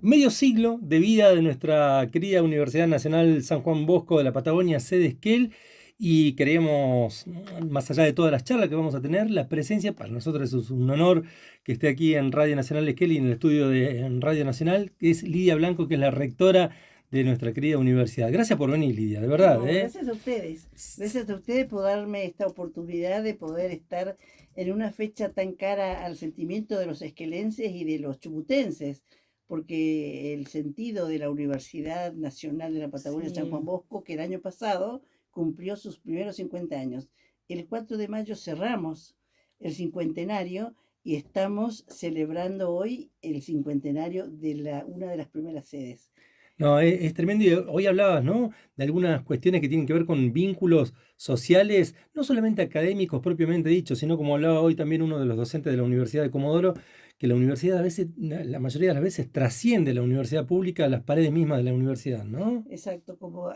Medio siglo de vida de nuestra querida Universidad Nacional San Juan Bosco de la Patagonia, sede Esquel, y queremos, más allá de todas las charlas que vamos a tener, la presencia, para nosotros es un honor que esté aquí en Radio Nacional Esquel y en el estudio de en Radio Nacional, que es Lidia Blanco, que es la rectora de nuestra querida universidad. Gracias por venir, Lidia, de verdad, No, ¿eh? gracias a ustedes. Gracias a ustedes por darme esta oportunidad de poder estar en una fecha tan cara al sentimiento de los esquelenses y de los chubutenses, porque el sentido de la Universidad Nacional de la Patagonia San Juan Sí. Bosco, que el año pasado cumplió sus primeros 50 años. El 4 de mayo cerramos el cincuentenario y estamos celebrando hoy el cincuentenario de una de las primeras sedes. No, es tremendo. Y hoy hablabas, ¿no? De algunas cuestiones que tienen que ver con vínculos sociales, no solamente académicos propiamente dichos, sino como hablaba hoy también uno de los docentes de la Universidad de Comodoro, que la universidad a veces, la mayoría de las veces, trasciende la universidad pública a las paredes mismas de la universidad, ¿no? Exacto, como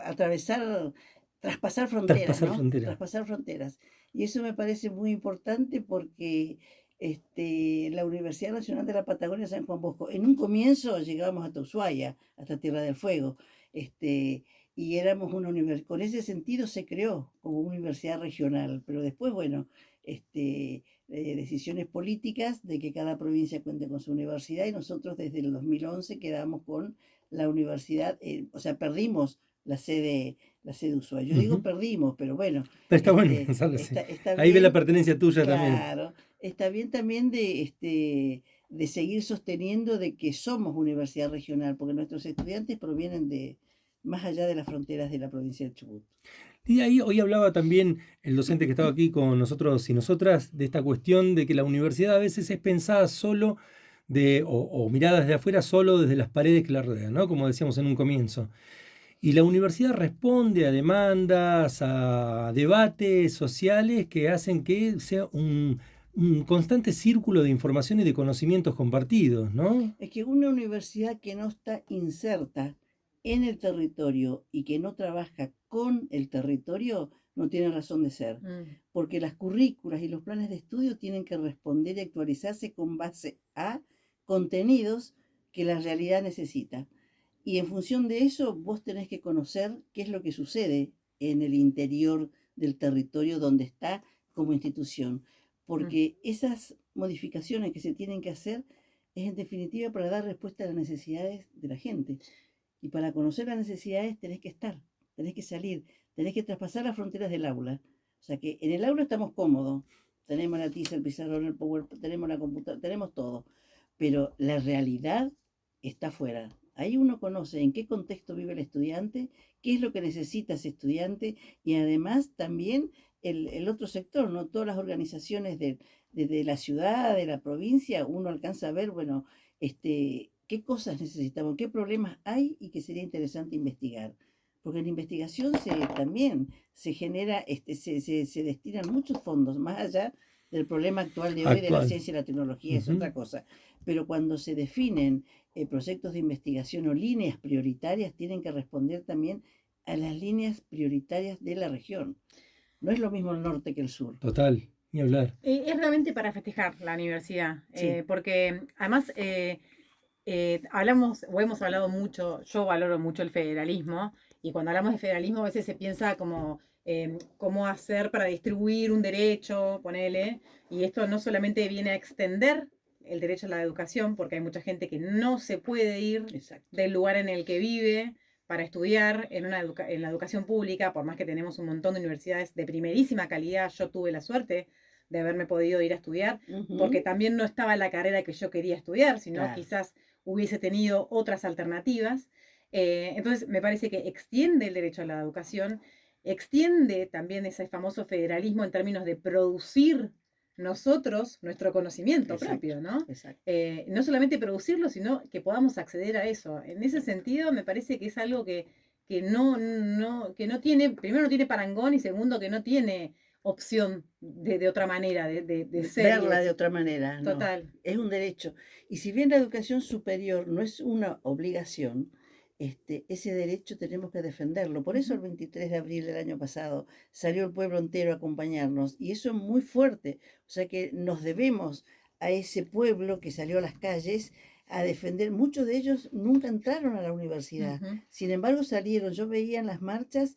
traspasar fronteras, Traspasar ¿no? fronteras. Traspasar fronteras. Y eso me parece muy importante porque la Universidad Nacional de la Patagonia San Juan Bosco, en un comienzo llegábamos hasta Ushuaia, hasta Tierra del Fuego, este, y éramos una universidad, con ese sentido se creó como una universidad regional, pero después, bueno, decisiones políticas de que cada provincia cuente con su universidad y nosotros desde el 2011 quedamos con la universidad, o sea, perdimos la sede Ushuaia. Yo digo Ujú. perdimos, pero bueno, Pero está bueno pensarlo así. está Ahí ve la bien, pertenencia tuya también. claro, está bien también de seguir sosteniendo de que somos universidad regional, porque nuestros estudiantes provienen de más allá de las fronteras de la provincia de Chubut. Y ahí hoy hablaba también el docente que estaba aquí con nosotros y nosotras de esta cuestión de que la universidad a veces es pensada solo o mirada desde afuera solo desde las paredes que la rodean, ¿no? Como decíamos en un comienzo. Y la universidad responde a demandas, a debates sociales que hacen que sea un constante círculo de información y de conocimientos compartidos, ¿no? Es que una universidad que no está inserta en el territorio y que no trabaja con el territorio no tiene razón de ser, Mm. porque las currículas y los planes de estudio tienen que responder y actualizarse con base a contenidos que la realidad necesita. Y en función de eso, vos tenés que conocer qué es lo que sucede en el interior del territorio donde está como institución, Mm. porque esas modificaciones que se tienen que hacer es en definitiva para dar respuesta a las necesidades de la gente. Y para conocer las necesidades tenés que estar, tenés que salir, tenés que traspasar las fronteras del aula. O sea que en el aula estamos cómodos, tenemos la tiza, el pizarrón, el PowerPoint, tenemos la computadora, tenemos todo. Pero la realidad está afuera. Ahí uno conoce en qué contexto vive el estudiante, qué es lo que necesita ese estudiante y además también el otro sector, ¿no? Todas las organizaciones de la ciudad, de la provincia, uno alcanza a ver, bueno, qué cosas necesitamos, qué problemas hay y que sería interesante investigar. Porque en la investigación también se genera, se destinan muchos fondos, más allá del problema actual de hoy de la Actual. ciencia y la tecnología, es Ujú. otra cosa. Pero cuando se definen proyectos de investigación o líneas prioritarias, tienen que responder también a las líneas prioritarias de la región. No es lo mismo el norte que el sur. Total, ni hablar. Es realmente para festejar la universidad, Sí, porque además hablamos o hemos hablado mucho, yo valoro mucho el federalismo, y cuando hablamos de federalismo a veces se piensa como cómo hacer para distribuir un derecho, ponele, y esto no solamente viene a extender el derecho a la educación, porque hay mucha gente que no se puede ir exacto. del lugar en el que vive para estudiar en la educación pública, por más que tenemos un montón de universidades de primerísima calidad. Yo tuve la suerte de haberme podido ir a estudiar, porque Ujú, también no estaba en la carrera que yo quería estudiar, sino claro, quizás hubiese tenido otras alternativas. Entonces, me parece que extiende el derecho a la educación, extiende también ese famoso federalismo en términos de producir nosotros nuestro conocimiento exacto, propio, ¿no? exacto. No solamente producirlo, sino que podamos acceder a eso. En ese sentido, me parece que es algo que no tiene, primero no tiene parangón y segundo que no tiene opción de otra manera de ser y de Verla de existir. otra manera, no. Total. Es un derecho. Y si bien la educación superior no es una obligación, ese derecho tenemos que defenderlo. Por eso el Ujú. 23 de abril del año pasado salió el pueblo entero a acompañarnos. Y eso es muy fuerte. O sea que nos debemos a ese pueblo que salió a las calles a defender. Muchos de ellos nunca entraron a la universidad. Ujú. Sin embargo, salieron. Yo veía en las marchas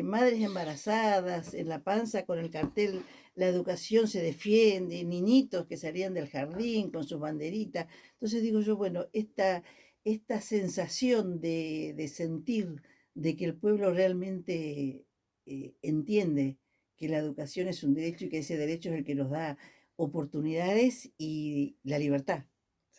madres embarazadas en la panza con el cartel "La educación se defiende", niñitos que salían del jardín con sus banderitas. Entonces digo yo, bueno, esta sensación de sentir de que el pueblo realmente entiende que la educación es un derecho y que ese derecho es el que nos da oportunidades y la libertad.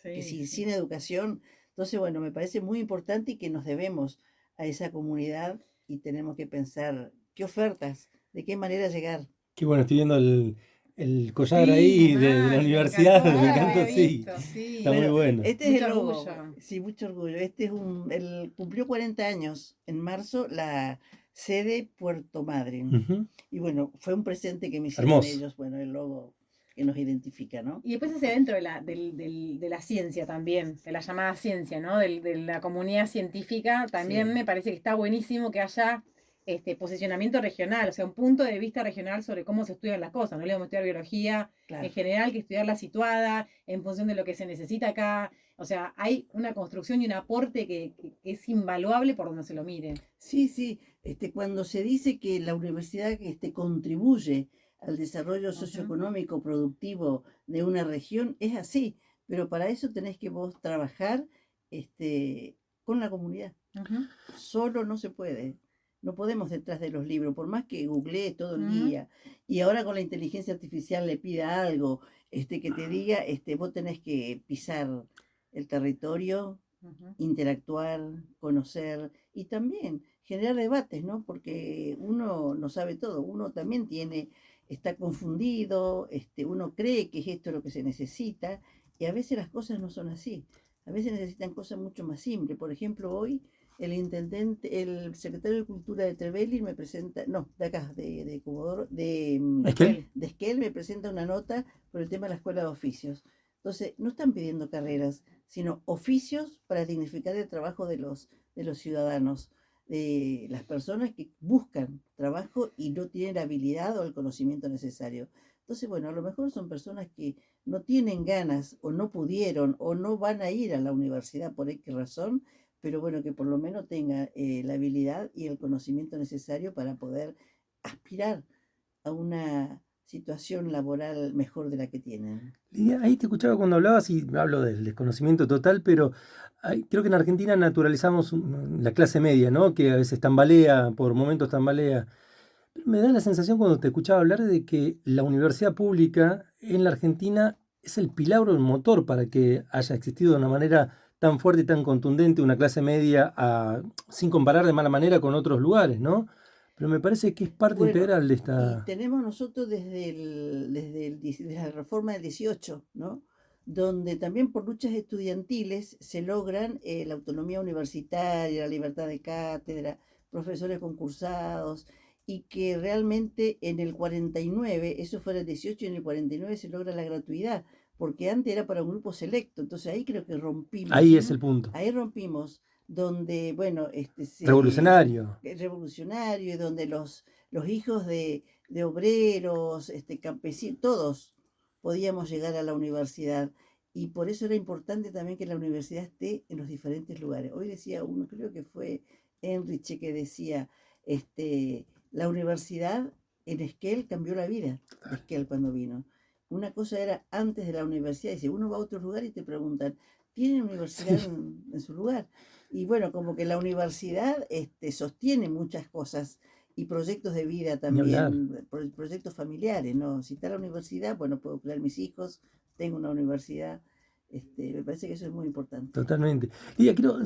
Porque Sí, si, sí. sin educación, entonces, bueno, me parece muy importante y que nos debemos a esa comunidad y tenemos que pensar qué ofertas, de qué manera llegar. Qué bueno, estoy viendo el collar Sí, ahí de la mal, me universidad, encantó, me no lo había encantó, sí, visto, está sí. muy Bueno, bueno. este es el Mucho logo, orgullo. sí, mucho orgullo. Este es cumplió 40 años en marzo la sede Puerto Madryn. Ujú. Y bueno, fue un presente que me hicieron Hermoso. ellos, bueno, el logo que nos identifica, ¿no? Y después hacia dentro de la ciencia también, de la llamada ciencia, ¿no? De la comunidad científica, también Sí, me parece que está buenísimo que haya posicionamiento regional, o sea, un punto de vista regional sobre cómo se estudian las cosas. No le vamos a estudiar biología en claro. general, que estudiarla situada en función de lo que se necesita acá. O sea, hay una construcción y un aporte que es invaluable por donde se lo mire. Sí, sí, cuando se dice que la universidad contribuye al desarrollo Ujú, socioeconómico productivo de una región, es así, pero para eso tenés que vos trabajar con la comunidad. ujú, Solo no se puede. No podemos detrás de los libros, por más que googlee todo el ujú, día y ahora con la inteligencia artificial le pida algo, que te diga, vos tenés que pisar el territorio, ujú. interactuar, conocer y también generar debates, ¿no? Porque uno no sabe todo, uno también está confundido, uno cree que es esto lo que se necesita y a veces las cosas no son así. A veces necesitan cosas mucho más simples. Por ejemplo, hoy el secretario de Cultura de Trevelin me presenta, no, de acá, de Comodoro, Es que él, Esquel. de Esquel me presenta una nota por el tema de la escuela de oficios. Entonces, no están pidiendo carreras, sino oficios para dignificar el trabajo de los ciudadanos, de las personas que buscan trabajo y no tienen la habilidad o el conocimiento necesario. Entonces, bueno, a lo mejor son personas que no tienen ganas o no pudieron o no van a ir a la universidad por X razón, pero bueno, que por lo menos tengan la habilidad y el conocimiento necesario para poder aspirar a una situación laboral mejor de la que tienen. Lidia, ahí te escuchaba cuando hablabas y hablo del desconocimiento total, pero creo que en Argentina naturalizamos la clase media, ¿no? Que a veces tambalea, por momentos tambalea. Pero me da la sensación cuando te escuchaba hablar de que la universidad pública en la Argentina es el pilar o el motor para que haya existido de una manera tan fuerte y tan contundente una clase media, sin comparar de mala manera con otros lugares, ¿no? Pero me parece que es parte Bueno, integral de y esta... tenemos nosotros desde la reforma del 18, ¿no? Donde también por luchas estudiantiles se logran la autonomía universitaria, la libertad de cátedra, profesores concursados, y que realmente en el 49, eso fue en el 18 y en el 49 se logra la gratuidad, porque antes era para un grupo selecto, entonces ahí creo que Ahí rompimos, es el punto. ahí rompimos, donde, bueno, Revolucionario. revolucionario y donde los hijos de obreros, campesinos, todos podíamos llegar a la universidad. Y por eso era importante también que la universidad esté en los diferentes lugares. Hoy decía uno, creo que fue Enrique, que decía, la universidad en Esquel cambió la vida de Esquel cuando vino. Una cosa era antes de la universidad, dice, uno va a otro lugar y te preguntan, ¿tienen universidad Sí, en su lugar? Y bueno, como que la universidad sostiene muchas cosas y proyectos de vida ni hablar. también, proyectos familiares, ¿no? Si está la universidad, bueno, puedo cuidar mis hijos, tengo una universidad, me parece que eso es muy importante. Totalmente. Lidia, quiero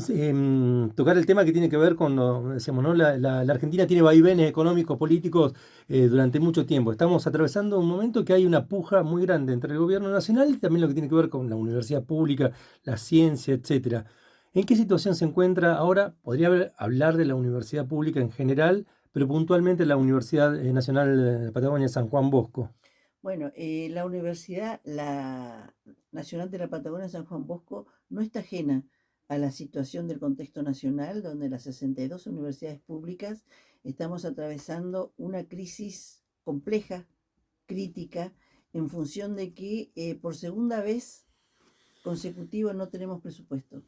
tocar el tema que tiene que ver con, lo decíamos, ¿no? La Argentina tiene vaivenes económicos, políticos durante mucho tiempo. Estamos atravesando un momento que hay una puja muy grande entre el gobierno nacional y también lo que tiene que ver con la universidad pública, la ciencia, etcétera. ¿En qué situación se encuentra ahora? Podría hablar de la universidad pública en general, pero puntualmente la Universidad Nacional de Patagonia San Juan Bosco. Bueno, la Nacional de la Patagonia San Juan Bosco, no está ajena a la situación del contexto nacional, donde las 62 universidades públicas estamos atravesando una crisis compleja, crítica, en función de que por segunda vez consecutivo no tenemos presupuesto.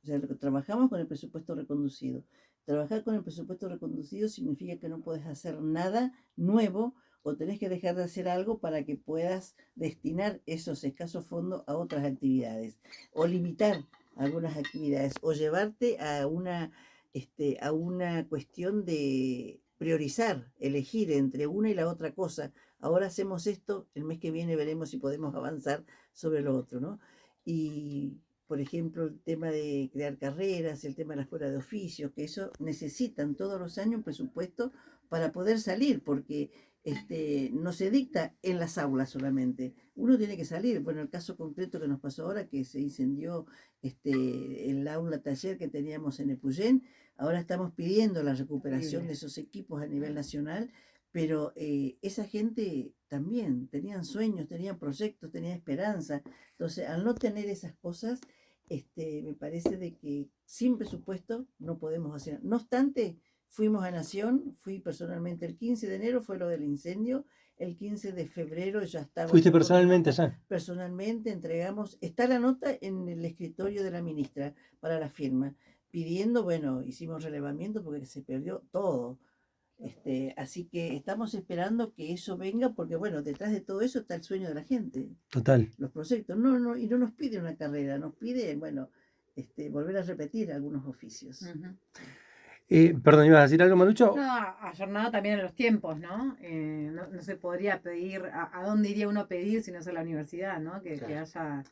O sea, trabajamos con el presupuesto reconducido. Trabajar con el presupuesto reconducido significa que no puedes hacer nada nuevo o tenés que dejar de hacer algo para que puedas destinar esos escasos fondos a otras actividades o limitar algunas actividades o llevarte a una cuestión de priorizar, elegir entre una y la otra cosa. Ahora hacemos esto, el mes que viene veremos si podemos avanzar sobre lo otro, ¿no? Y, por ejemplo, el tema de crear carreras, el tema de la escuela de oficios, que eso necesitan todos los años un presupuesto para poder salir, porque no se dicta en las aulas solamente, uno tiene que salir. Bueno, el caso concreto que nos pasó ahora, que se incendió el aula taller que teníamos en Epuyén, ahora estamos pidiendo la recuperación de esos equipos a nivel nacional, pero esa gente también tenían sueños, tenían proyectos, tenían esperanza. Entonces, al no tener esas cosas, me parece de que sin presupuesto no podemos hacer. No obstante, fuimos a Nación, fui personalmente el 15 de enero, fue lo del incendio, el 15 de febrero ya estaba. ¿Fuiste personalmente allá? Personalmente entregamos, está la nota en el escritorio de la ministra para la firma, pidiendo, bueno, hicimos relevamiento porque se perdió todo. Así que estamos esperando que eso venga, porque bueno, detrás de todo eso está el sueño de la gente, Total. los proyectos. No, y no nos pide una carrera, nos pide, bueno, volver a repetir algunos oficios. Perdón, ¿ibas a decir algo, Malucho? No, ayornado también a los tiempos, ¿no? No se podría pedir, ¿a dónde iría uno a pedir si no es a la universidad, ¿no? Que haya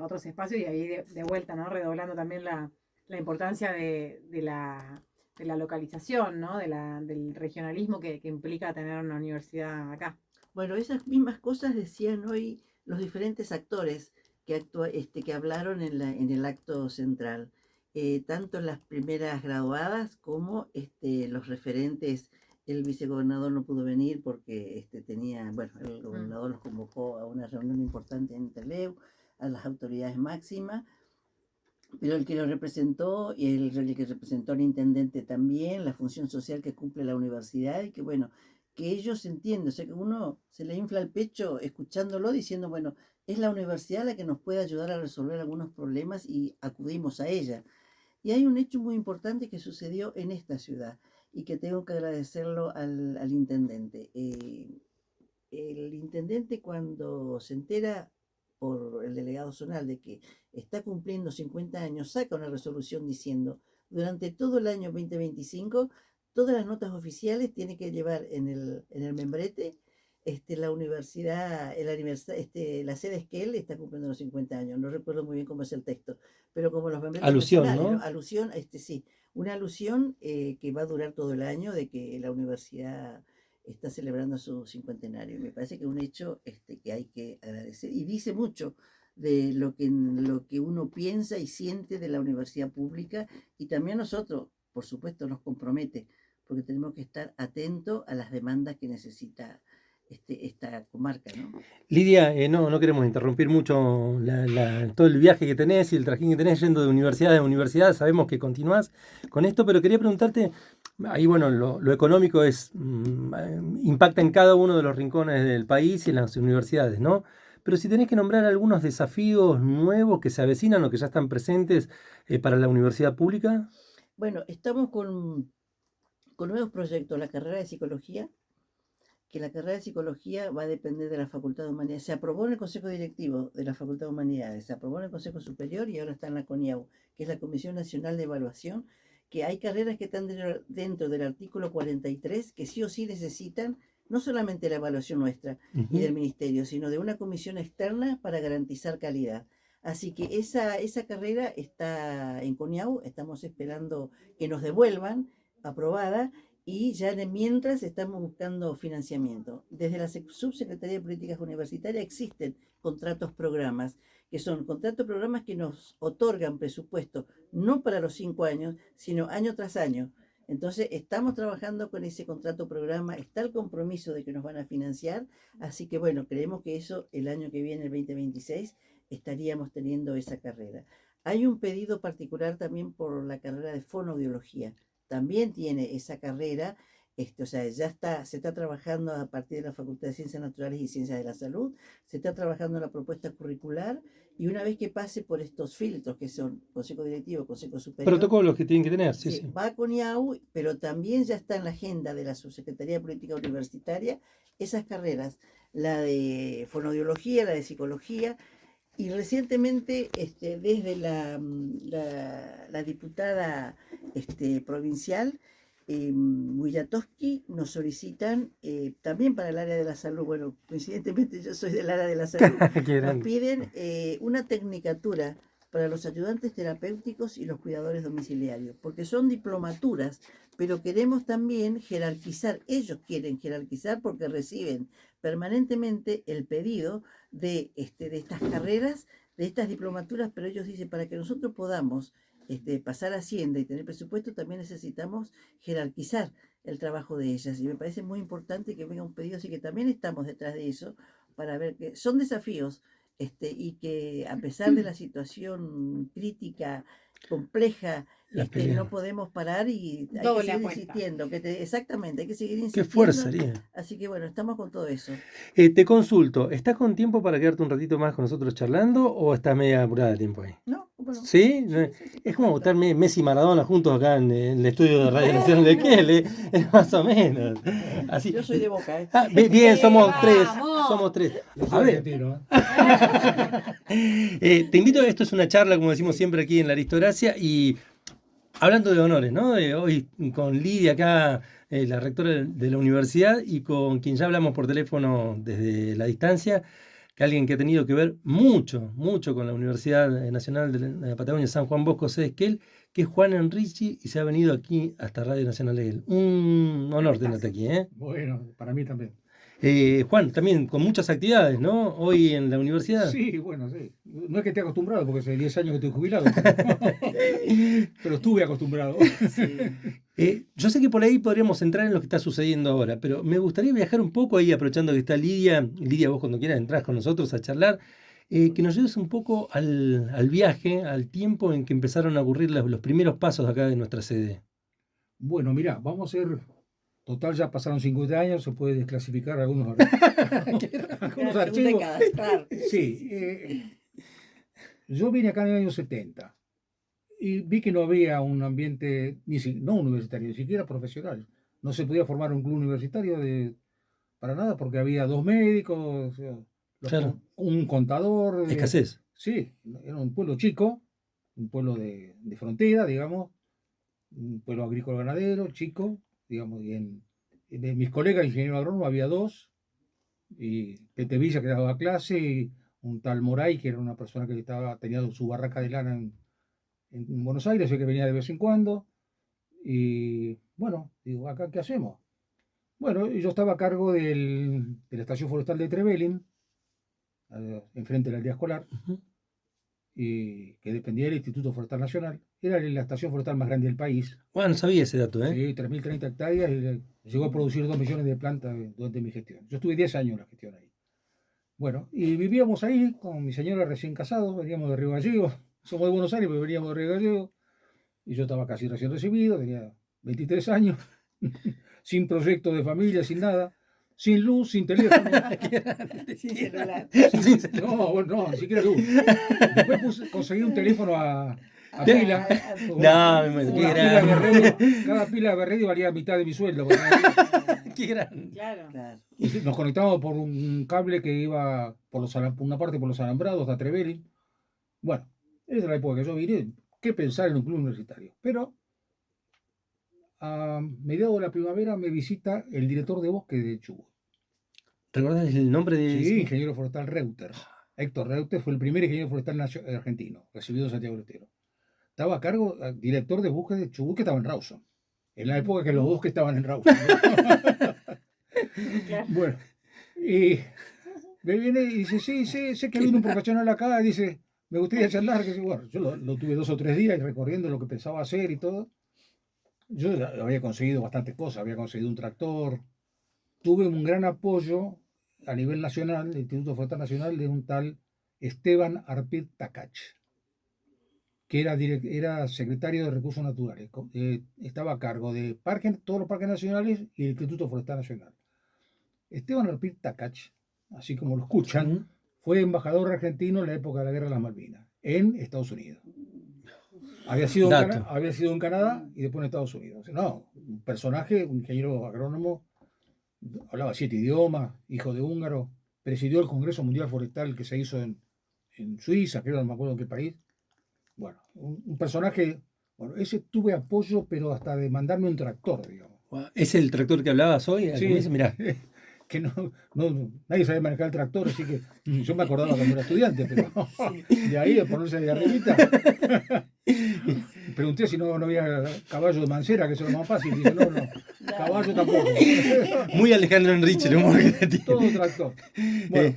otros espacios y ahí de vuelta, ¿no? Redoblando también la importancia de la localización, ¿no? Del regionalismo que implica tener una universidad acá. Bueno, esas mismas cosas decían hoy los diferentes actores que hablaron en el acto central. Tanto las primeras graduadas como los referentes. El vicegobernador no pudo venir porque el gobernador los convocó a una reunión importante en Trelew, a las autoridades máximas, pero el que lo representó y el que representó al intendente también, la función social que cumple la universidad y que bueno, que ellos entienden, o sea que uno se le infla el pecho escuchándolo diciendo, bueno, es la universidad la que nos puede ayudar a resolver algunos problemas y acudimos a ella. Y hay un hecho muy importante que sucedió en esta ciudad y que tengo que agradecerlo al intendente. El intendente cuando se entera por el delegado zonal de que está cumpliendo 50 años, saca una resolución diciendo, durante todo el año 2025, todas las notas oficiales tiene que llevar en el membrete la universidad, la sede Esquel está cumpliendo los 50 años, no recuerdo muy bien cómo es el texto, pero como los membretes Alusión, personales, ¿no? Alusión, sí, una alusión que va a durar todo el año de que la universidad está celebrando su cincuentenario. Me parece que es un hecho que hay que agradecer y dice mucho de lo que uno piensa y siente de la universidad pública y también nosotros, por supuesto, nos compromete porque tenemos que estar atentos a las demandas que necesita esta comarca, ¿no? Lidia, no queremos interrumpir mucho todo el viaje que tenés y el trajín que tenés yendo de universidad a universidad. Sabemos que continuás con esto, pero quería preguntarte, ahí bueno, lo económico impacta en cada uno de los rincones del país y en las universidades, ¿no? Pero si tenés que nombrar algunos desafíos nuevos que se avecinan o que ya están presentes para la universidad pública. Bueno, estamos con nuevos proyectos, la carrera de psicología, que la carrera de psicología va a depender de la Facultad de Humanidades. Se aprobó en el Consejo Directivo de la Facultad de Humanidades, se aprobó en el Consejo Superior y ahora está en la CONIAU, que es la Comisión Nacional de Evaluación, que hay carreras que están dentro del artículo 43 que sí o sí necesitan no solamente la evaluación nuestra y del Ministerio, sino de una comisión externa para garantizar calidad. Así que esa carrera está en CONIAU, estamos esperando que nos devuelvan aprobada y ya mientras estamos buscando financiamiento. Desde la Subsecretaría de Políticas Universitarias existen contratos programas, que son contratos programas que nos otorgan presupuesto, no para los 5 años, sino año tras año. Entonces, estamos trabajando con ese contrato programa, está el compromiso de que nos van a financiar, así que bueno, creemos que eso el año que viene, el 2026, estaríamos teniendo esa carrera. Hay un pedido particular también por la carrera de fonoaudiología, también tiene esa carrera, o sea, se está trabajando a partir de la Facultad de Ciencias Naturales y Ciencias de la Salud, se está trabajando en la propuesta curricular Y una vez que pase por estos filtros que son Consejo Directivo, Consejo Superior, Protocolos que tienen que tener, sí, sí, sí. va con IAU, pero también ya está en la agenda de la Subsecretaría de Política Universitaria esas carreras, la de fonoaudiología, la de psicología, y recientemente desde la diputada provincial, Wilatowski, nos solicitan también para el área de la salud, bueno, coincidentemente yo soy del área de la salud, Qué nos grande. piden una tecnicatura para los ayudantes terapéuticos y los cuidadores domiciliarios, porque son diplomaturas, pero queremos también jerarquizar, ellos quieren jerarquizar porque reciben permanentemente el pedido de estas carreras, de estas diplomaturas, pero ellos dicen, para que nosotros podamos pasar a Hacienda y tener presupuesto, también necesitamos jerarquizar el trabajo de ellas. Y me parece muy importante que venga un pedido, así que también estamos detrás de eso, para ver que son desafíos y que a pesar de la situación crítica, compleja, Las peleas. no podemos parar y hay que Doble seguir apuesta. insistiendo. Exactamente, hay que seguir Qué insistiendo. fuerza sería. Así que bueno, estamos con todo eso. Te consulto, ¿estás con tiempo para quedarte un ratito más con nosotros charlando o estás media apurada de tiempo ahí? No, bueno. ¿Sí? Sí, sí, Es perfecto. como estar Messi y Maradona juntos acá en el estudio de Radio Nacional de Kele, es más o menos. Así. Yo soy de Boca, ¿eh? Bien, somos tres. ¡Vamos! Somos tres. Yo A soy ver, argentino, te invito, esto es una charla, como decimos siempre aquí en la Aristocracia, y hablando de honores, ¿no? Hoy con Lidia acá, la rectora de la universidad, y con quien ya hablamos por teléfono desde la distancia, que alguien que ha tenido que ver mucho, mucho con la Universidad Nacional de la Patagonia, San Juan Bosco C. Esquel, que es Juan Enrichi, y se ha venido aquí hasta Radio Nacional de Esquel. Un honor tenerte aquí, ¿eh? Bueno, para mí también. Juan, también con muchas actividades, ¿no? Hoy en la universidad. Sí, bueno, sí. No es que esté acostumbrado, porque hace 10 años que estoy jubilado, pero estuve acostumbrado. Yo sé que por ahí podríamos entrar en lo que está sucediendo ahora, pero me gustaría viajar un poco ahí, aprovechando que está Lidia. Lidia, vos cuando quieras entrás con nosotros a charlar, que nos lleves un poco al viaje, al tiempo en que empezaron a ocurrir los primeros pasos acá de nuestra sede. Bueno, mirá, vamos a hacer. Total, ya pasaron 50 años, se puede desclasificar algunos, algunos Según archivos. décadas, claro. Sí, yo vine acá en el año 70 y vi que no había un ambiente, no universitario, ni siquiera profesional. No se podía formar un club universitario para nada porque había 2 médicos, o sea, Claro. un contador. Escasez. Sí, era un pueblo chico, un pueblo de frontera, digamos, un pueblo agrícola ganadero, chico, digamos, y de mis colegas ingenieros agrónomos había 2, y Pete Villa que daba clase, y un tal Moray, que era una persona que tenía su barraca de lana en Buenos Aires, que venía de vez en cuando, y bueno, digo, ¿acá qué hacemos? Bueno, yo estaba a cargo de la estación forestal de Trevelin, enfrente de la aldea escolar, Ujú. y que dependía del Instituto Forestal Nacional. Era la estación forestal más grande del país. Bueno, no sabía ese dato, ¿eh? Sí, 3.030 hectáreas y llegó a producir 2 millones de plantas durante mi gestión. Yo estuve 10 años en la gestión ahí. Bueno, y vivíamos ahí con mi señora recién casados, veníamos de Río Gallegos. Somos de Buenos Aires, pero veníamos de Río Gallegos. Y yo estaba casi recién recibido, tenía 23 años, sin proyecto de familia, sin nada, sin luz, sin teléfono. Sin celular. No, ni siquiera luz. Después conseguí un teléfono a pila. No, me Una pila de radio, cada pila de radio valía mitad de mi sueldo. Qué grande. Claro. Claro. Y nos conectábamos por un cable que iba por una parte por los alambrados hasta Trevelin. Bueno, esa es la época que yo vine. ¿Qué pensar en un club universitario? Pero a mediados de la primavera me visita el director de bosque de Chubut. ¿Recordás el nombre de Sí, ese? ingeniero forestal Reuter. Héctor Reuter fue el primer ingeniero forestal argentino, recibido en Santiago del Estero. Estaba a cargo, director de bosque de Chubut, que estaba en Rawson. En la época que los bosques estaban en Rawson. Claro. Bueno, y me viene y dice, sí, sé que viene un profesional acá, dice, me gustaría charlar, que bueno, yo lo tuve 2 o 3 días recorriendo lo que pensaba hacer y todo. Yo había conseguido bastantes cosas, había conseguido un tractor, tuve un gran apoyo a nivel nacional, del Instituto Forestal Nacional, de un tal Esteban Arpid Takach, que era secretario de Recursos Naturales, estaba a cargo de todos los parques nacionales y el Instituto Forestal Nacional. Esteban Arpid Takach, así como lo escuchan, fue embajador argentino en la época de la Guerra de las Malvinas, en Estados Unidos. Había sido, Dato. había sido en Canadá y después en Estados Unidos. No, un personaje, un ingeniero agrónomo, hablaba 7 idiomas, hijo de húngaro, presidió el Congreso Mundial Forestal que se hizo en Suiza, creo, no me acuerdo en qué país. Bueno, un personaje, bueno, ese tuve apoyo, pero hasta de mandarme un tractor, digamos. ¿Es el tractor que hablabas hoy? Al Sí. comienzo, mirá. Que nadie sabía manejar el tractor, así que yo me acordaba cuando era estudiante, pero de ahí a ponerse de arribita. Pregunté si no había caballo de mancera, que eso es lo más fácil. Dice, no, caballo tampoco. Muy Alejandro Enrique el humor que tiene. Todo tractor. Bueno,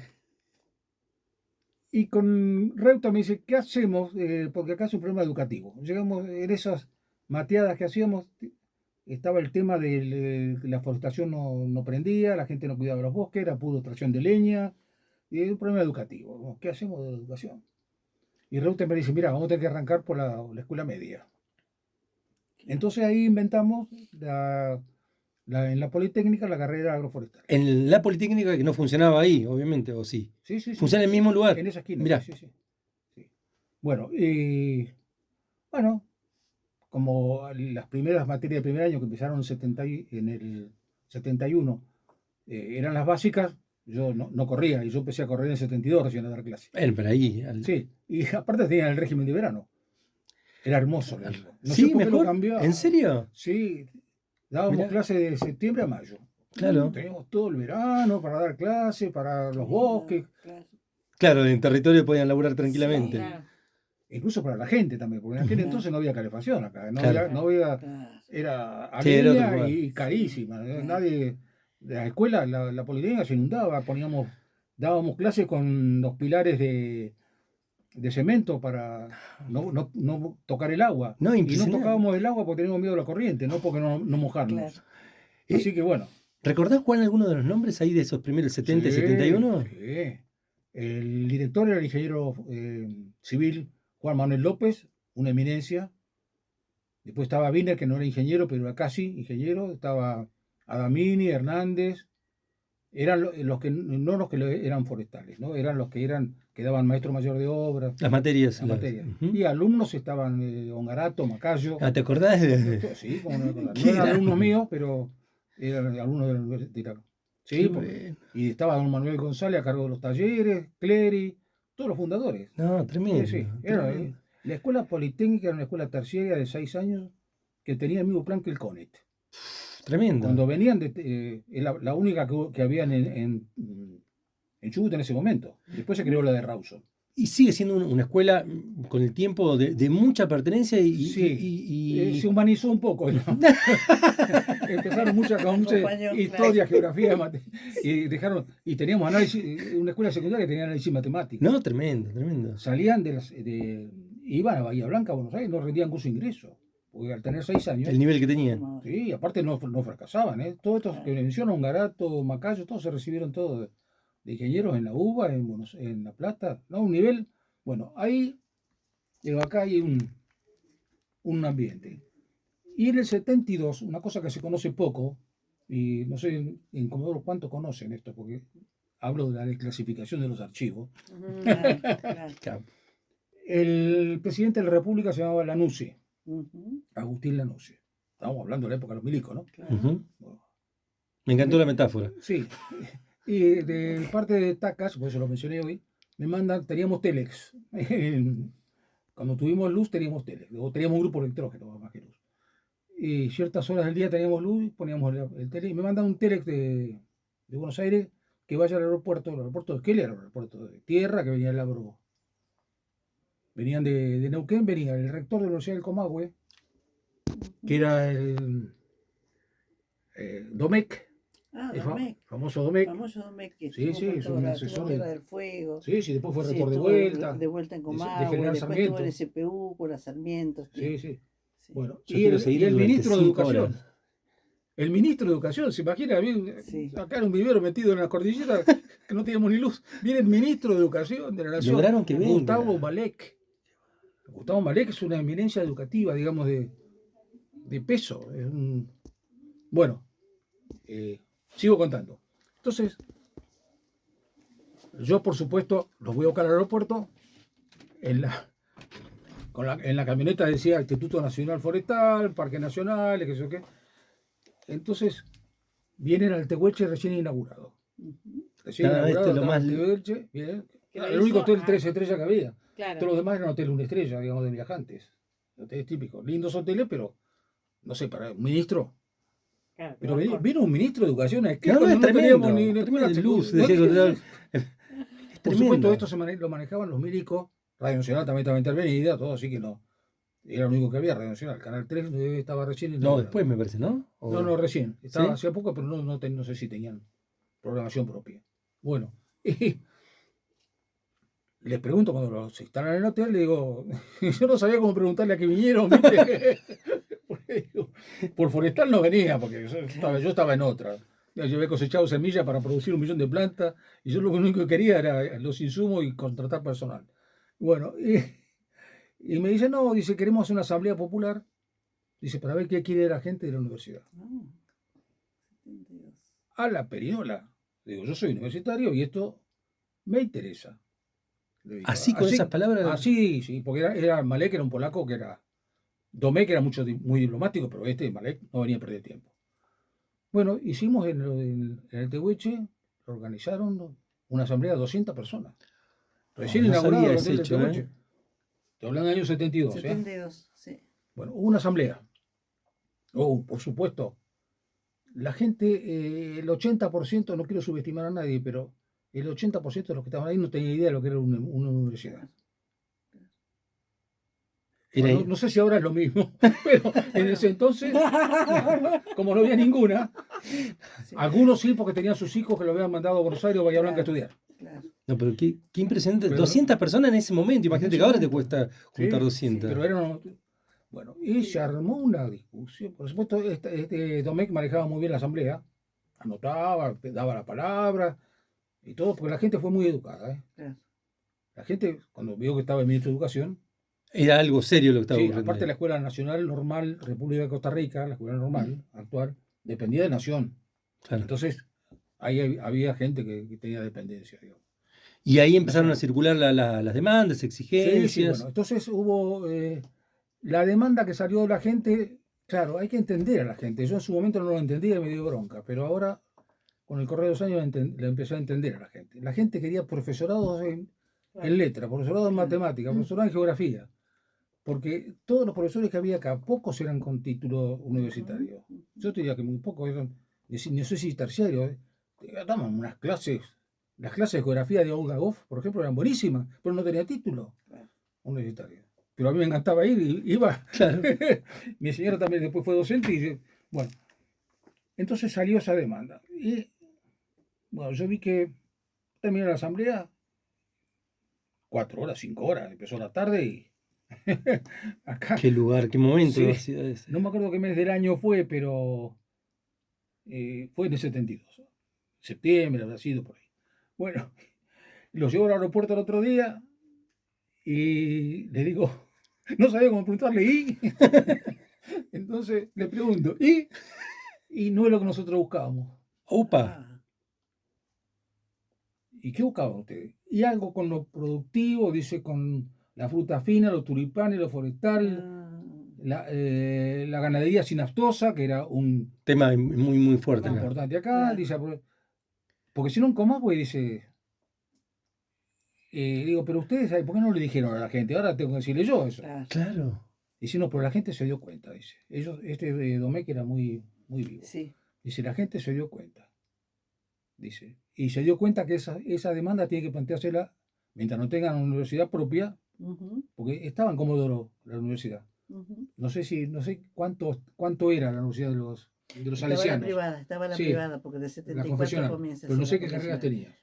y con Reuta me dice, ¿qué hacemos? Porque acá es un problema educativo. Llegamos en esas mateadas que hacíamos, estaba el tema de la forestación no prendía, la gente no cuidaba los bosques, era pura extracción de leña, y es un problema educativo, ¿no? ¿Qué hacemos de educación? Y Reuter me dice, mira, vamos a tener que arrancar por la escuela media. Entonces ahí inventamos en la Politécnica la carrera agroforestal. En la Politécnica que no funcionaba ahí, obviamente, o sí. Sí, sí, sí. Funciona en el mismo lugar. En esa esquina. Mirá. Sí, sí, sí. Bueno, como las primeras materias de primer año que empezaron en el 71 eran las básicas, yo no corría, y yo empecé a correr en el 72 recién a dar clase. Pero ahí. Sí, y aparte tenían el régimen de verano. Era hermoso. No Sí, sé por qué mejor. lo cambió. ¿En serio? Sí, dábamos Mirá. clase de septiembre a mayo. Claro. Teníamos todo el verano para dar clase, para los bosques, Claro. Claro, en territorio podían laburar tranquilamente. Claro. incluso para la gente también, porque en aquel Ujú. entonces no había calefacción acá, Claro. no había, Claro. era a Sí, era otro leña lugar. y carísima. Claro. Nadie, la escuela, la Politécnica se inundaba, dábamos clases con los pilares de cemento para no tocar el agua. No, Y no impresionante. tocábamos el agua porque teníamos miedo a la corriente, no porque no mojarnos. Claro. Así que bueno. ¿Recordás, Juan, alguno de los nombres ahí de esos primeros 70 y Sí, 71? sí. El director era el ingeniero civil Juan Manuel López, una eminencia. Después estaba Wiener, que no era ingeniero, pero era casi ingeniero. Estaba Adamini, Hernández. Eran los que no los que eran forestales, ¿no? Eran los que daban maestro mayor de obra. Las materias. Las materias. Ujú. Y alumnos estaban Ongarato, Macayo. Ah, ¿te acordás? Sí, como no me acordaba. Qué No eran grande. alumnos míos, pero eran alumnos de la universidad. Sí, Qué porque- bueno. y estaba don Manuel González a cargo de los talleres, Clery, todos los fundadores. No, tremendo. Sí, sí. Era, tremendo. la escuela politécnica era una escuela terciaria de 6 años que tenía el mismo plan que el CONET. Tremendo. Cuando venían, la única que había en Chubut en ese momento. Después se creó la de Rawson. Y sigue siendo una escuela con el tiempo de mucha pertenencia Sí, se humanizó un poco. ¿no? Empezaron con mucha Acompañó, historia, geografía, y teníamos análisis, una escuela secundaria que tenía análisis matemático. No, tremendo, tremendo. Salían iban a Bahía Blanca, Buenos Aires, no rendían curso de ingreso, porque al tener 6 años, El nivel que tenían. sí, aparte no fracasaban, ¿eh? Todos estos que mencionan, Ongarato, Macayo, todos se recibieron todos de ingenieros en la UBA, en La Plata, ¿no? Un nivel, bueno, ahí, digo, acá hay un ambiente. Y en el 72, una cosa que se conoce poco, y no sé en Comodoro cuánto conocen esto, porque hablo de la desclasificación de los archivos. Claro, claro. Claro. El presidente de la República se llamaba Lanusse, Ujú, Agustín Lanusse. Estamos hablando de la época de los milicos, ¿no? claro. Ujú. Bueno, Me encantó la metáfora. sí. Y de parte de Tacas, por eso lo mencioné hoy, teníamos Telex. Cuando tuvimos luz teníamos Telex, o teníamos un grupo electrógeno, más que luz. Y ciertas horas del día teníamos luz, poníamos el Telex. Me mandan un Telex de Buenos Aires que vaya al aeropuerto. ¿El aeropuerto de qué era? El aeropuerto de tierra, que venía del Labro. Venían de Neuquén, venía el rector de la Universidad del Comahue, que era el Domecq, Ah, el Domecq, famoso Domecq. famoso Domecq que Sí, estuvo sí, por es toda un la asesor Tierra de- del Fuego. Sí, sí, después fue Sí, rector de estuvo vuelta. de vuelta en de Comahue, General después estuvo en el Sarmiento. CPU con las Sarmientos. Sí, sí. Sí. Bueno, Yo y quiero el seguir durante ministro de 5 Educación. horas. El ministro de Educación, ¿se imagina? Sí. Acá en un vivero metido en la cordillera que no teníamos ni luz. Viene el ministro de Educación de la Nación, Lograron que venga. Gustavo Malek. Gustavo Malek es una eminencia educativa, digamos, de peso. Bueno, sigo contando. Entonces, yo, por supuesto, los voy a buscar al aeropuerto. En la camioneta decía Instituto Nacional Forestal, Parque Nacional, qué sé yo qué. Entonces, vienen al Tehuelche recién inaugurado. Ujú. Recién Claro, inaugurado, esto es lo estaba más. el Tehuelche, bien. Que lo El único hizo hotel 3 estrellas que había. Claro. Todos los demás eran hoteles 1 estrella, digamos, de viajantes. Hoteles típicos. Lindos hoteles, pero, no sé, para un ministro. Claro, Pero te vas con- vino un ministro de Educación a No, no, es no teníamos tremendo. ni escuela Tremendo luz. secundaria. Es Por supuesto, tremendo. esto lo manejaban los milicos. Radio Nacional también estaba intervenida, todo, así que no. Era lo único que había, Radio Nacional. Canal 3 estaba recién No, inaugurado. después me parece, ¿no? No, recién. Estaba ¿Sí? hacía poco, pero no sé si tenían programación propia. Bueno, y les pregunto cuando los instalan en el hotel, le digo, yo no sabía cómo preguntarle a que vinieron, ¿viste? Porque digo, por Forestal no venía, porque yo estaba en otra. Yo había cosechado semillas para producir 1 millón de plantas y yo lo único que quería era los insumos y contratar personal. Bueno, y me dice, no, dice, queremos hacer una asamblea popular, dice, para ver qué quiere la gente de la universidad. Ah, 72. A la perinola. Digo, yo soy universitario y esto me interesa. Le digo, Así con esas palabras. Así, sí, porque era Malek, era un polaco que era. Domek era muy diplomático, pero Malek no venía a perder tiempo. Bueno, hicimos en el Tehuelche, organizaron una asamblea de 200 personas. Recién No inaugurado sabía el ese hotel del hecho, Tehuelche. Te hablan del año 72, ¿eh? 72, sí. Bueno, hubo una asamblea. Por supuesto, la gente, el 80%, no quiero subestimar a nadie, pero el 80% de los que estaban ahí no tenía idea de lo que era una universidad. Era, Bueno, no sé si ahora es lo mismo, pero en ese entonces, como no había ninguna, Sí, algunos sí porque tenían sus hijos que lo habían mandado a Buenos Aires o Bahía Blanca a claro, estudiar. claro. no, pero qué impresionante. Pero- 200 personas en ese momento. En Imagínate ese que ahora te momento. cuesta Sí, juntar sí, 200. Pero eran. Bueno, y se armó una discusión. Por supuesto, Domecq manejaba muy bien la asamblea, anotaba, daba la palabra y todo, porque la gente fue muy educada, ¿eh? Claro. La gente, cuando vio que estaba el ministro de Educación, Era algo serio lo que estaba sí, ocurriendo. aparte de la Escuela Nacional Normal, República de Costa Rica, la Escuela Normal actual, dependía de Nación. Claro. Entonces, ahí había gente que tenía dependencia, digamos. Y ahí empezaron No a sé. circular las demandas, Sí, exigencias. bueno, entonces hubo la demanda que salió de la gente, claro, hay que entender a la gente. Yo en su momento no lo entendía y me dio bronca, pero ahora, con el correr de los años, le empecé a entender a la gente. La gente quería profesorados en letra, profesorado en Claro. matemática, profesorado en geografía, porque todos los profesores que había acá, pocos eran con título universitario. Ujú, Yo te diría que muy pocos eran, no sé si terciario. Daban unas clases, las clases de geografía de Olga Goff, por ejemplo, eran buenísimas, pero no tenía título claro. universitario. Pero a mí me encantaba ir, iba. Claro. Mi señora también después fue docente y bueno, entonces salió esa demanda. Y bueno, yo vi que terminó la asamblea, 4 horas, 5 horas, empezó la tarde y acá, Qué lugar, qué momento Sí. ha sido ese. no me acuerdo qué mes del año fue, pero fue en el 72. Septiembre habrá sido por ahí. Bueno, los llevo al aeropuerto el otro día y le digo, no sabía cómo preguntarle, ¿y? Entonces le pregunto, ¿y? Y no es lo que nosotros buscábamos. Opa, Ah, ¿Y qué buscaban ustedes? Y algo con lo productivo, dice, con la fruta fina, los tulipanes, lo forestal, ah, la ganadería sinaftosa, que era un tema muy, muy fuerte Tema acá. importante acá, Claro. dice, porque si no en Comahue, dice, digo, pero ustedes, ¿por qué no le dijeron a la gente? Ahora tengo que decirle yo eso. claro. Claro. Dice, no, pero la gente se dio cuenta, dice. Domecq era muy, muy vivo. Sí. Dice, la gente se dio cuenta. Dice, y se dio cuenta que esa demanda tiene que planteársela mientras no tengan una universidad propia, Ujú, porque estaba en Comodoro la universidad. ujú. No sé cuánto era la universidad de los Estaba la salesianos, privada, Sí, porque de la 74 confesional, comienza. pero no sí, sé la qué carreras convencional.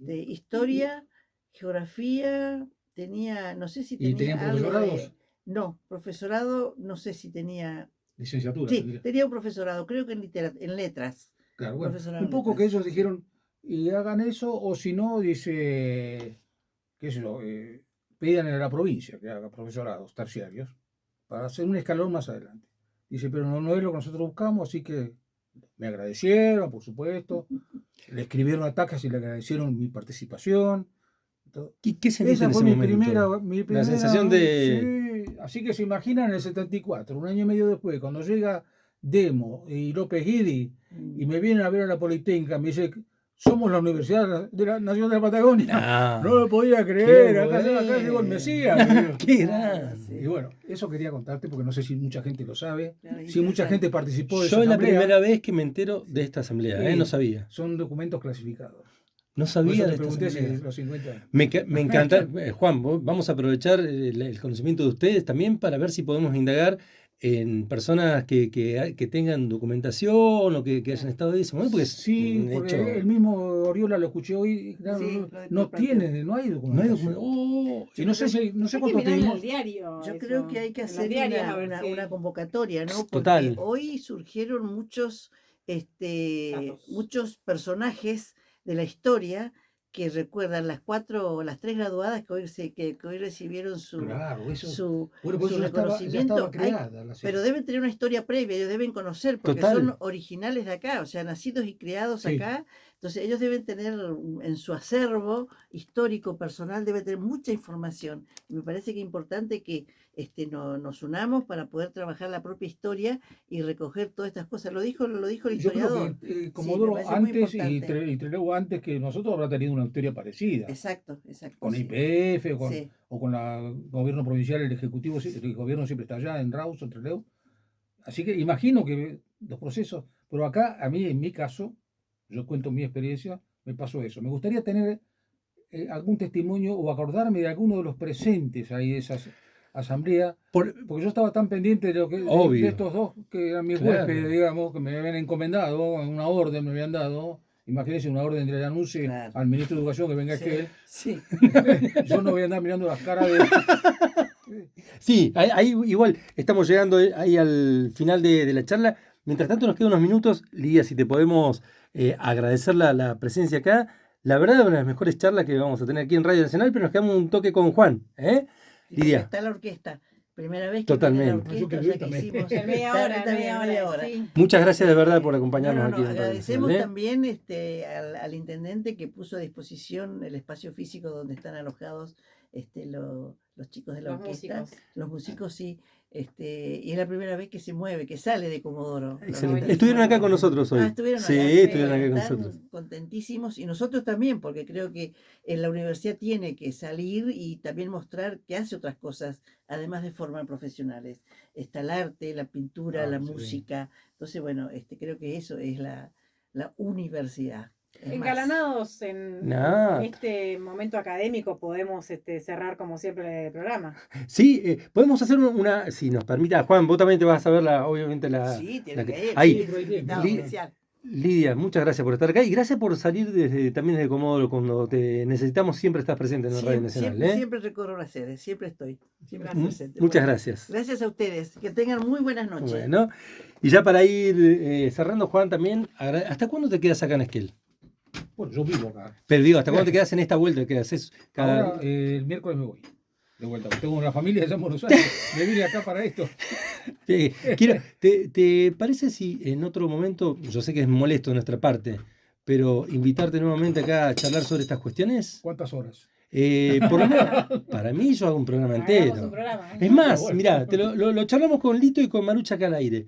tenía. Historia, geografía, tenía, no sé si ¿Y tenían tenía algo profesorados? no, profesorado, no sé si tenía. Licenciatura Sí, tendría. tenía un profesorado, creo que en letras. Claro, bueno, Profesorado un en poco que letras, ellos sí. dijeron, y hagan eso, o si no, dice, qué sé yo, pedían a la provincia que haga profesorados terciarios para hacer un escalón más adelante. Dice, pero no es lo que nosotros buscamos, así que Me agradecieron, por supuesto. Le escribieron a Tacas y le agradecieron mi participación. ¿Qué sentiste Esa en fue ese mi momento? primera, sensación de... sí. Así que se imaginan en el 74, un año y medio después, cuando llega Demo y López Guidi y me vienen a ver a la Politécnica, me dice, somos la Universidad de la Nación de la Patagonia. Ah, No lo podía qué creer, acá bueno. llegó el Mesías. me dijo. ¡Qué Ah, grande! sí. Y bueno, eso quería contarte porque no sé si mucha gente lo sabe. Claro, Si mucha interesante. gente participó de esa Yo es la asamblea. primera vez que me entero de esta asamblea, Sí, no sabía. Son documentos clasificados. No Por eso sabía te de esta pregunté asamblea. si los 50. Me encanta, Juan, vamos a aprovechar el conocimiento de ustedes también para ver si podemos indagar en personas que tengan documentación o que hayan estado ahí en ese momento, porque es Sí, un porque hecho... el mismo Oriola lo escuché hoy, claro, Sí, no tiene, no hay No hay documentación. Oh, Y no sé Hay que cuánto te mirarlo en dimos. el diario. Yo eso, creo que hay que en los hacer diarios, a ver si una convocatoria, ¿no? Porque Total. hoy surgieron datos. muchos personajes de la historia que recuerdan las 3 graduadas que hoy recibieron Claro, eso. su Bueno, pues su ya estaba reconocimiento. creada la Pero deben tener una historia previa, ellos deben conocer, porque Total. son originales de acá, o sea, nacidos y criados Sí. acá. Entonces ellos deben tener en su acervo histórico, personal, debe tener mucha información. Y me parece que es importante que nos unamos para poder trabajar la propia historia y recoger todas estas cosas. Lo dijo el Yo creo historiador. que me Comodoro parece muy antes y importante. Trelew antes que nosotros habrá tenido una historia parecida. Exacto, Con sí. IPF Sí. o con el gobierno provincial, el ejecutivo, el gobierno siempre está allá en Rawson, Trelew. Así que imagino que los procesos, pero acá, a mí, en mi caso, yo cuento mi experiencia, me pasó eso. Me gustaría tener algún testimonio o acordarme de alguno de los presentes ahí de esa asamblea, porque yo estaba tan pendiente de, de estos dos que eran mis huéspedes, digamos, que me habían encomendado, una orden me habían dado. Imagínense una orden de anuncio al ministro de Educación que venga aquel. Sí. Yo no voy a andar mirando las caras de... Sí, ahí igual estamos llegando ahí al final de la charla. Mientras tanto nos quedan unos minutos, Lidia, si te podemos agradecer la presencia acá. La verdad, una de las mejores charlas que vamos a tener aquí en Radio Nacional, pero nos quedamos un toque con Juan. Lidia. Está la orquesta. Primera vez que Totalmente. viene la orquesta, o sea que hicimos media hora. Sí. Muchas gracias de verdad por acompañarnos aquí en Radio agradecemos Nacional, también al intendente que puso a disposición el espacio físico donde están alojados los chicos de la orquesta, los músicos, sí. Y es la primera vez que se mueve, que sale de Comodoro. Excelente. Estuvieron acá con nosotros hoy. Estuvieron sí, acá, estuvieron acá con están nosotros. Contentísimos y nosotros también, porque creo que en la universidad tiene que salir y también mostrar que hace otras cosas, además de formar profesionales. Está el arte, la pintura, la música. Entonces, bueno, creo que eso es la universidad. Engalanados en este momento académico podemos cerrar como siempre el programa. Sí, podemos hacer una, si nos permite, Juan, vos también te vas a ver obviamente Sí, tiene que ir. Ahí, especial. Lidia, muchas gracias por estar acá y gracias por salir también desde Comodoro. Cuando te necesitamos siempre estás presente en la Radio Nacional. Siempre recorro las sedes, siempre estoy presente. Muchas gracias. Gracias a ustedes, que tengan muy buenas noches. Bueno, y ya para ir cerrando, Juan, también, ¿hasta cuándo te quedas acá en Esquel? Bueno, yo vivo acá. Pero digo, ¿hasta cuándo te quedas en esta vuelta que haces? Ahora, el miércoles me voy. De vuelta, porque tengo una familia allá en Buenos Aires. Me vine acá para esto. ¿Te parece si en otro momento, yo sé que es molesto de nuestra parte, pero invitarte nuevamente acá a charlar sobre estas cuestiones? ¿Cuántas horas? Por lo menos, para mí yo hago un programa entero. Es más, bueno, mirá, lo charlamos con Lito y con Marucha acá al aire.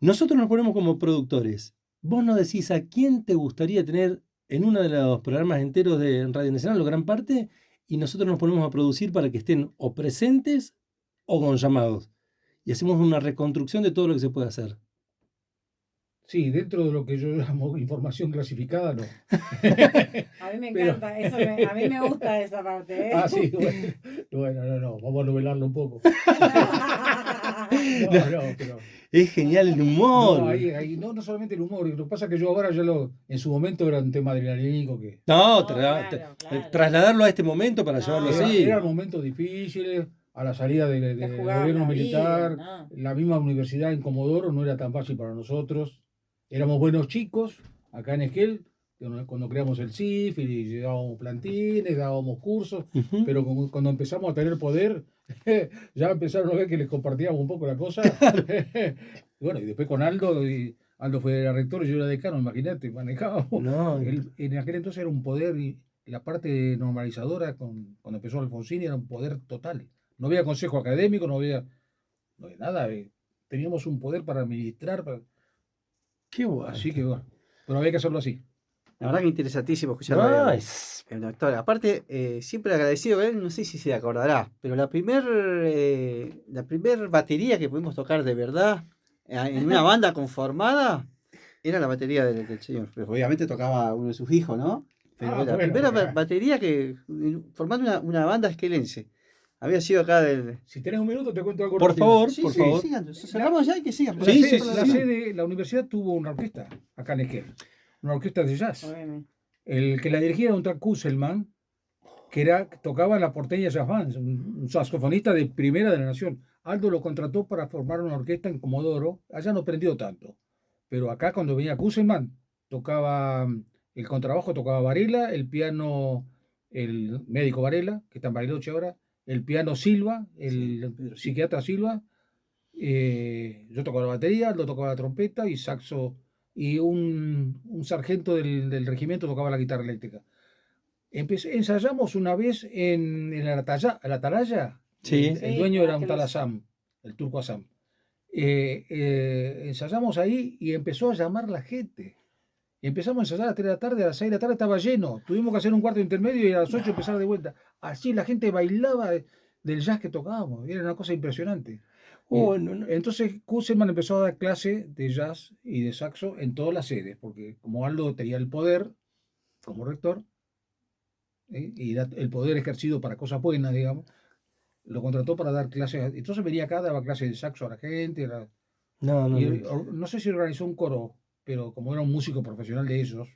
Nosotros nos ponemos como productores. Vos nos decís a quién te gustaría tener en uno de los programas enteros de Radio Nacional, o gran parte, y nosotros nos ponemos a producir para que estén o presentes o con llamados. Y hacemos una reconstrucción de todo lo que se puede hacer. Sí, dentro de lo que yo llamo información clasificada, no. A mí me encanta, a mí me gusta esa parte. Ah, sí, bueno, no, vamos a novelarlo un poco. Pero... Es genial el humor. No solamente el humor, lo que pasa es que yo ahora en su momento era un tema adrenalínico que... Claro. Trasladarlo a este momento para llevarlo así. Eran momentos difíciles, a la salida del gobierno militar, la misma universidad en Comodoro no era tan fácil para nosotros. Éramos buenos chicos, acá en Esquel, cuando creamos el CIF y dábamos plantines, dábamos cursos, pero cuando empezamos a tener poder, ya empezaron a ver que les compartíamos un poco la cosa. Bueno, y después con Aldo Aldo fue rector y yo era decano, imagínate, manejábamos. No, En aquel entonces era un poder, y la parte normalizadora, cuando empezó Alfonsín, era un poder total. No había consejo académico, no había nada. Teníamos un poder para administrar, qué bueno. así que bueno. Pero había que hacerlo así. La verdad que interesantísimo escucharlo. No, de- es- el doctor. Aparte, siempre agradecido a él, no sé si se acordará, pero la primer batería que pudimos tocar de verdad en una banda conformada era la batería del señor. Pero obviamente tocaba uno de sus hijos, ¿no? Pero Ah, la bueno, primera bueno. batería formando una banda esquelense. Había sido acá del. Si tenés un minuto, te cuento algo Por rápido. favor. Sí, por sí, favor. sigan. Cerramos ya y que sigan. La, Sí, sede, sí, la sí. sede- la universidad tuvo una orquesta acá en Esquel, una orquesta de jazz. Bueno. El que la dirigía era un tal Kusselman, que tocaba en la Porteña Jazz Band, un saxofonista de primera de la nación. Aldo lo contrató para formar una orquesta en Comodoro. Allá no aprendió tanto, pero acá cuando venía Kusselman, tocaba el contrabajo, tocaba Varela, el piano, el médico Varela, que está en Bariloche ahora, el piano Silva, el Pedro Silva. psiquiatra Silva, yo tocaba la batería, Aldo tocaba la trompeta y saxo, y un sargento del regimiento tocaba la guitarra eléctrica. Ensayamos una vez en el Atalaya. Sí. El Sí, dueño era un que tal los- Assam, el turco Assam. Ensayamos ahí y empezó a llamar la gente. Y empezamos a ensayar a las 3 de la tarde, a las 6 de la tarde estaba lleno. Tuvimos que hacer un cuarto intermedio y a las 8 empezar de vuelta. Así la gente bailaba del jazz que tocábamos. Era una cosa impresionante. Oh, no, no. Entonces Kusselman empezó a dar clase de jazz y de saxo en todas las sedes, porque como Aldo tenía el poder como rector, y era el poder ejercido para cosas buenas, digamos, lo contrató para dar clases. Entonces venía acá, daba clases de saxo a la gente. No, no, Y no. no sé si organizó un coro, pero como era un músico profesional de esos,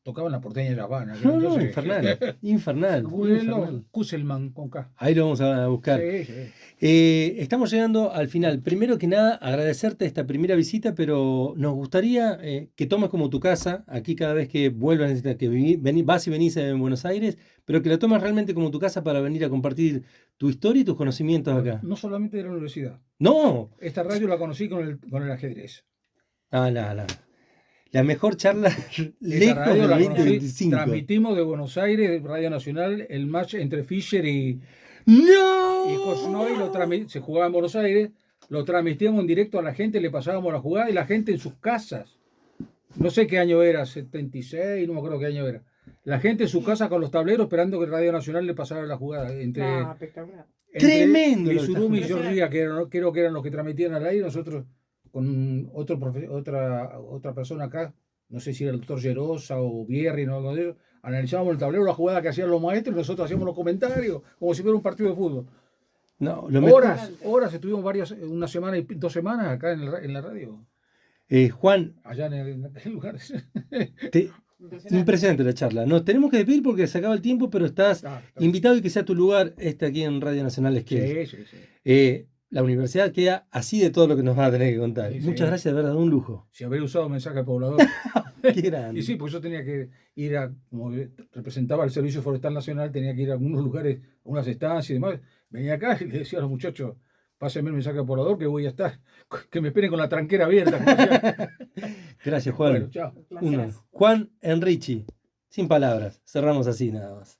tocaba en la Porteña Jazz Band. No, no, infernal. Infernal. Infernal. Kusselman con K. Ahí lo vamos a buscar. Sí, sí. Estamos llegando al final. Primero que nada, agradecerte esta primera visita, pero nos gustaría que tomes como tu casa, aquí cada vez que vuelvas, que vas y venís en Buenos Aires, pero que la tomes realmente como tu casa para venir a compartir tu historia y tus conocimientos acá. No solamente de la universidad. No, Esta radio la conocí con el ajedrez. no, no. La mejor charla Esta lejos radio del la conocí. 2025. Transmitimos de Buenos Aires, Radio Nacional, el match entre Fischer y ¡No! Korchnoi. Se jugaba en Buenos Aires, lo transmitíamos en directo a la gente, le pasábamos la jugada y la gente en sus casas. No sé qué año era, 76, no me acuerdo qué año era. La gente en su casa con los tableros esperando que Radio Nacional le pasara la jugada. Entre Espectacular. Tremendo lo que Lizurum y estás Giorgia, creo que eran los que transmitían al aire, nosotros con otra persona acá, no sé si era el doctor Gerosa o Bierri, no, algo de eso, analizábamos el tablero, la jugada que hacían los maestros y nosotros hacíamos los comentarios, como si fuera un partido de fútbol. No, lo mejor. Horas estuvimos una semana y 2 semanas acá en la radio, Juan, allá en aquel lugar. impresionante la charla. Nos tenemos que despedir porque se acaba el tiempo, pero estás invitado y que sea tu lugar aquí en Radio Nacional Esquel. Sí. La universidad queda así de todo lo que nos va a tener que contar. Sí, Muchas sí. gracias, de verdad, un lujo. Si habría usado mensaje poblador. Qué grande. Y sí, pues yo tenía que ir como representaba el Servicio Forestal Nacional, tenía que ir a algunos lugares, a unas estancias y demás. Venía acá y le decía a los muchachos, pásenme el mensaje poblador que voy a estar, que me esperen con la tranquera abierta. Gracias, Juan. Bueno, chao. Juan Enrichi. Sin palabras. Cerramos así nada más.